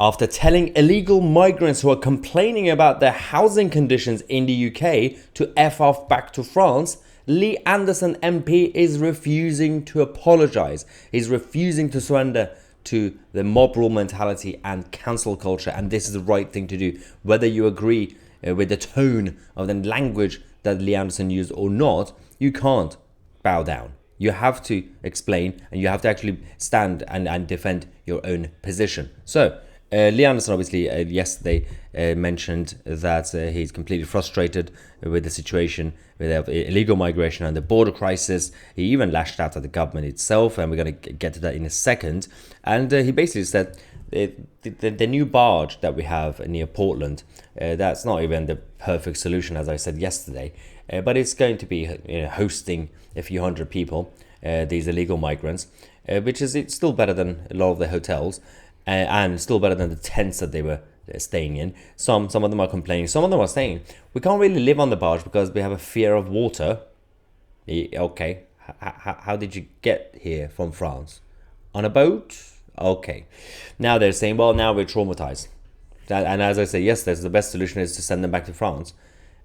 After telling illegal migrants who are complaining about their housing conditions in the UK to F off back to France, Lee Anderson MP is refusing to apologise. He's refusing to surrender to the mob rule mentality and cancel culture, and this is the right thing to do. Whether you agree with the tone of the language that Lee Anderson used or not, you can't bow down. You have to explain, and you have to actually stand and defend your own position. So, Lee Anderson obviously yesterday mentioned that he's completely frustrated with the situation with illegal migration and the border crisis. He even lashed out at the government itself, and we're going to get to that in a second. And he basically said the new barge that we have near Portland, that's not even the perfect solution, as I said yesterday, but it's going to be hosting a few hundred people, these illegal migrants, which is it's still better than a lot of the hotels, and still better than the tents that they were staying in. Some of them are complaining. Some of them are saying, we can't really live on the barge because we have a fear of water. Okay, how did you get here from France? On a boat? Okay. Now they're saying, well, now we're traumatized. And as I say, yes, the best solution is to send them back to France.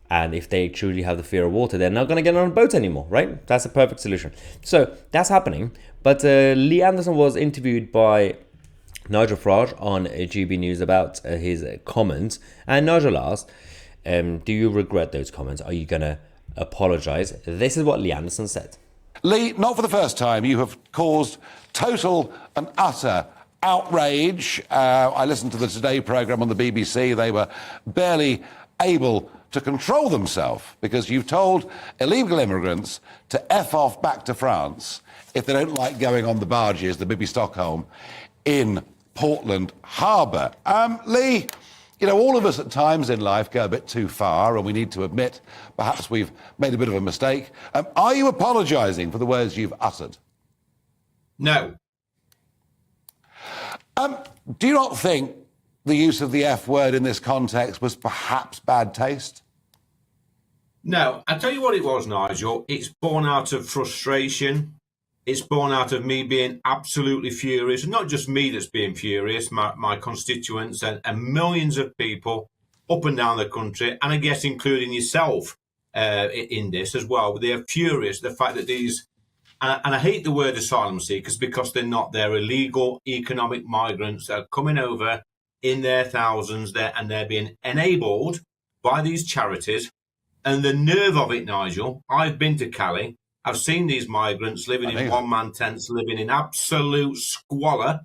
And if they truly have the fear of water, they're not going to get on a boat anymore, right? That's a perfect solution. So that's happening. But Lee Anderson was interviewed by Nigel Farage on GB News about his comments. And Nigel asked, do you regret those comments? Are you going to apologise? This is what Lee Anderson said. Lee, not for the first time, you have caused total and utter outrage. I listened to the Today programme on the BBC. They were barely able to control themselves because you've told illegal immigrants to F off back to France if they don't like going on the barges, the Bibi Stockholm, in Portland Harbour. Lee, you know, all of us at times in life go a bit too far, and we need to admit perhaps we've made a bit of a mistake. Are you apologising for the words you've uttered? No. Do you not think the use of the F word in this context was perhaps bad taste? No. I'll tell you what it was, Nigel. It's born out of frustration. It's born out of me being absolutely furious. Not just me that's being furious, my constituents and millions of people up and down the country, and I guess including yourself in this as well. They're furious, the fact that these, and I hate the word asylum seekers because they're not, they're illegal economic migrants that are coming over in their thousands there, and they're being enabled by these charities. And the nerve of it, Nigel, I've been to Calais. I've seen these migrants living in one-man tents, living in absolute squalor.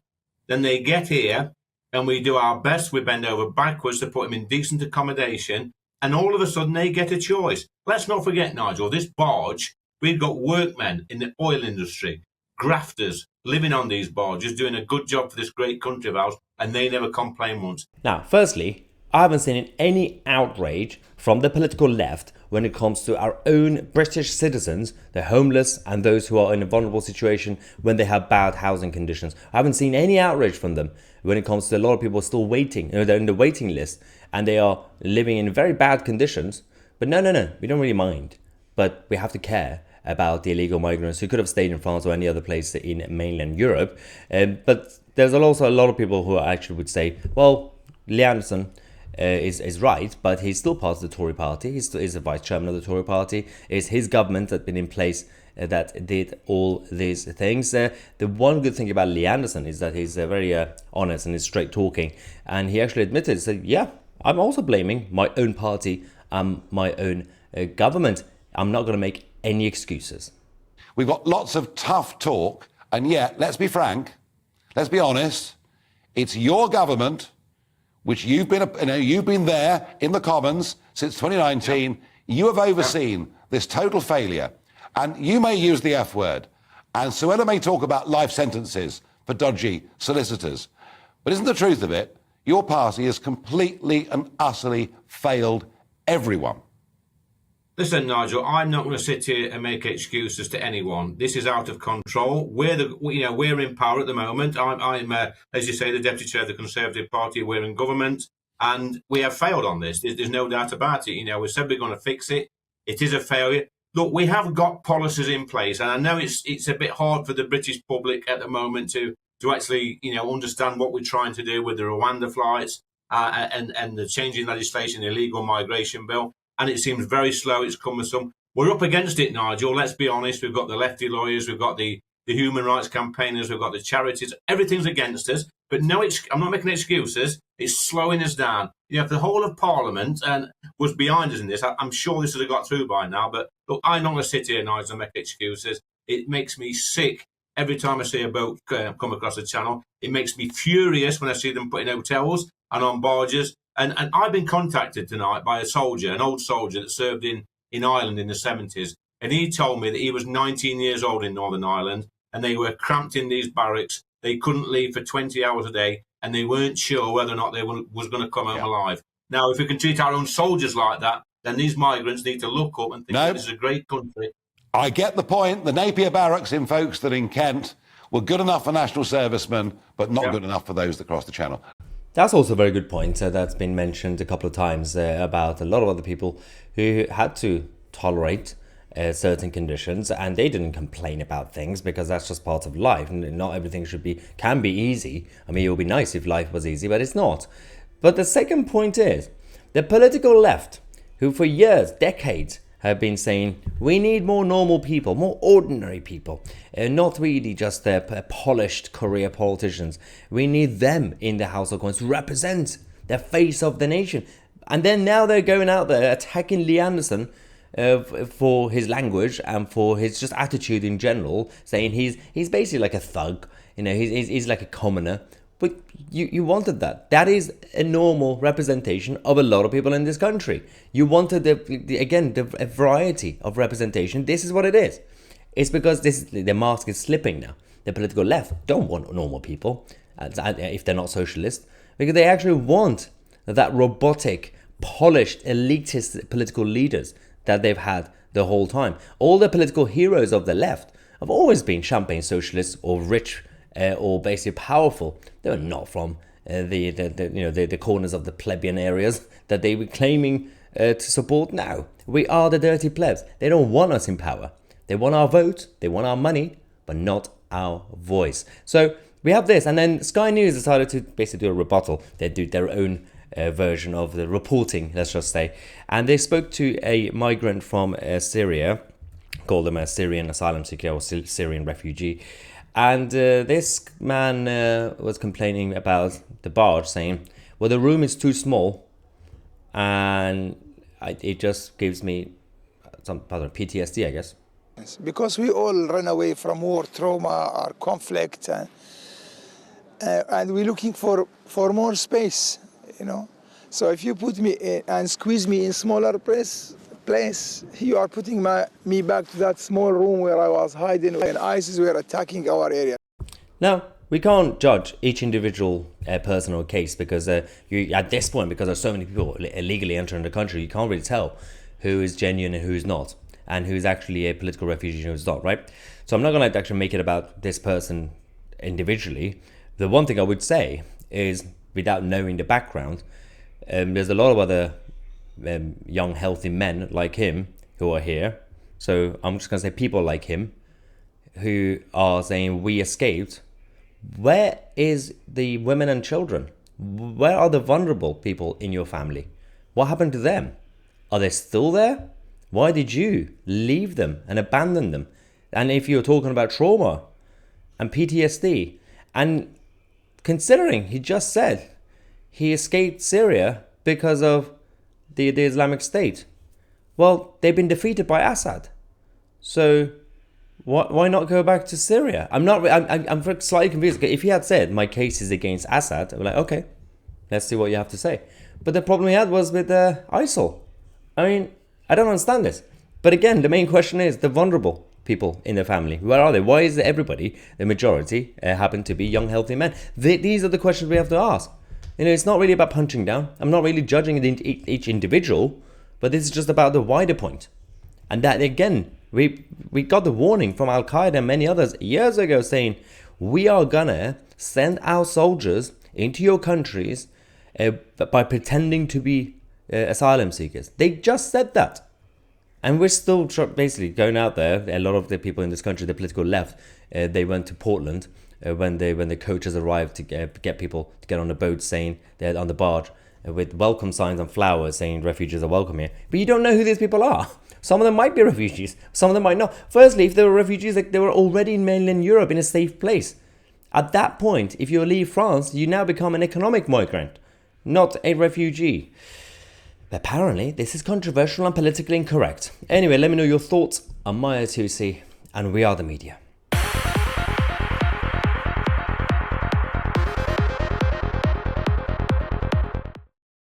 Then they get here, and we do our best. We bend over backwards to put them in decent accommodation, and all of a sudden they get a choice. Let's not forget, Nigel, this barge, we've got workmen in the oil industry, grafters, living on these barges, doing a good job for this great country of ours, and they never complain once. Now, firstly, I haven't seen any outrage from the political left when it comes to our own British citizens, the homeless and those who are in a vulnerable situation when they have bad housing conditions. I haven't seen any outrage from them when it comes to a lot of people still waiting. You know, they're in the waiting list and they are living in very bad conditions. But no, we don't really mind. But we have to care about the illegal migrants who could have stayed in France or any other place in mainland Europe. But there's also a lot of people who actually would say, well, Lee Anderson is right, but he's still part of the Tory party. He's the vice chairman of the Tory party. It's his government that's been in place that did all these things. The one good thing about Lee Anderson is that he's very honest and he's straight talking. And he actually admitted, said, yeah, I'm also blaming my own party and my own government. I'm not going to make any excuses. We've got lots of tough talk, and yet, let's be frank, let's be honest, it's your government, which you've been there in the Commons since 2019. You have overseen this total failure. And you may use the F word, and Suella may talk about life sentences for dodgy solicitors. But isn't the truth of it, your party has completely and utterly failed everyone? Listen, Nigel, I'm not going to sit here and make excuses to anyone. This is out of control. We're in power at the moment. I'm as you say, the deputy chair of the Conservative Party. We're in government, and we have failed on this. There's no doubt about it. You know, we said we're going to fix it. It is a failure. Look, we have got policies in place, and I know it's a bit hard for the British public at the moment to to actually, understand what we're trying to do with the Rwanda flights and the changing legislation, the illegal migration bill. And it seems very slow. It's cumbersome. We're up against it, Nigel. Let's be honest. We've got the lefty lawyers. We've got the human rights campaigners. We've got the charities. Everything's against us. But no, I'm not making excuses. It's slowing us down. If the whole of Parliament was behind us in this, I'm sure this would have got through by now. But look, I'm not going to sit here, Nigel, and make excuses. It makes me sick every time I see a boat come across the channel. It makes me furious when I see them put in hotels and on barges. And I've been contacted tonight by a soldier, an old soldier that served in Ireland in the 70s. And he told me that he was 19 years old in Northern Ireland and they were cramped in these barracks. They couldn't leave for 20 hours a day and they weren't sure whether or not they was going to come home alive. Now, if we can treat our own soldiers like that, then these migrants need to look up and think this is a great country. I get the point. The Napier barracks in Folkestone in Kent were good enough for national servicemen, but not good enough for those that cross the channel. That's also a very good point that's been mentioned a couple of times about a lot of other people who had to tolerate certain conditions and they didn't complain about things because that's just part of life. Not everything can be easy. I mean, it would be nice if life was easy, but it's not. But the second point is the political left, who for years, decades, have been saying we need more normal people, more ordinary people, not really just polished career politicians. We need them in the House of Commons to represent the face of the nation. And then now they're going out there attacking Lee Anderson for his language and for his just attitude in general, saying he's basically like a thug, he's like a commoner. But you wanted that. That is a normal representation of a lot of people in this country. You wanted a variety of representation. This is what it is. It's because the mask is slipping now. The political left don't want normal people, if they're not socialist, because they actually want that robotic, polished, elitist political leaders that they've had the whole time. All the political heroes of the left have always been champagne socialists or rich or basically powerful. They were not from the corners of the plebeian areas that they were claiming to support now. We are the dirty plebs. They don't want us in power. They want our vote, they want our money, but not our voice. So we have this, and then Sky News decided to basically do a rebuttal. They do their own version of the reporting, let's just say. And they spoke to a migrant from Syria, called him a Syrian asylum seeker or Syrian refugee. And this man was complaining about the barge, saying, well, the room is too small. And it just gives me some PTSD, I guess. Because we all run away from war, trauma, or conflict. And we're looking for more space, So if you put me in and squeeze me in smaller place, you are putting me back to that small room where I was hiding when ISIS were attacking our area. Now, we can't judge each individual person or case because at this point, because there's so many people illegally entering the country, you can't really tell who is genuine and who's not, and who's actually a political refugee and who's not, right? So I'm not going to actually make it about this person individually. The one thing I would say is, without knowing the background, there's a lot of other young, healthy men like him who are here. So I'm just going to say people like him who are saying, we escaped. Where is the women and children? Where are the vulnerable people in your family? What happened to them? Are they still there? Why did you leave them and abandon them? And if you're talking about trauma and PTSD, and considering he just said he escaped Syria because of the Islamic State. Well, they've been defeated by Assad. So why not go back to Syria? I'm slightly confused. If he had said my case is against Assad, I'd be like, okay, let's see what you have to say. But the problem he had was with ISIL. I mean, I don't understand this. But again, the main question is the vulnerable people in the family. Where are they? Why is everybody, the majority, happen to be young, healthy men? These are the questions we have to ask. It's not really about punching down. I'm not really judging each individual, but this is just about the wider point. And that, again, we got the warning from Al-Qaeda and many others years ago saying, we are gonna send our soldiers into your countries by pretending to be asylum seekers. They just said that. And we're still basically going out there. A lot of the people in this country, the political left, they went to Portland when the coaches arrive to get people to get on the boat, saying they're on the barge with welcome signs and flowers saying refugees are welcome here. But you don't know who these people are. Some of them might be refugees. Some of them might not. Firstly, if they were refugees, they were already in mainland Europe in a safe place. At that point, if you leave France, you now become an economic migrant, not a refugee. Apparently, this is controversial and politically incorrect. Anyway, let me know your thoughts. I'm Mahyar Tousi, and we are the media.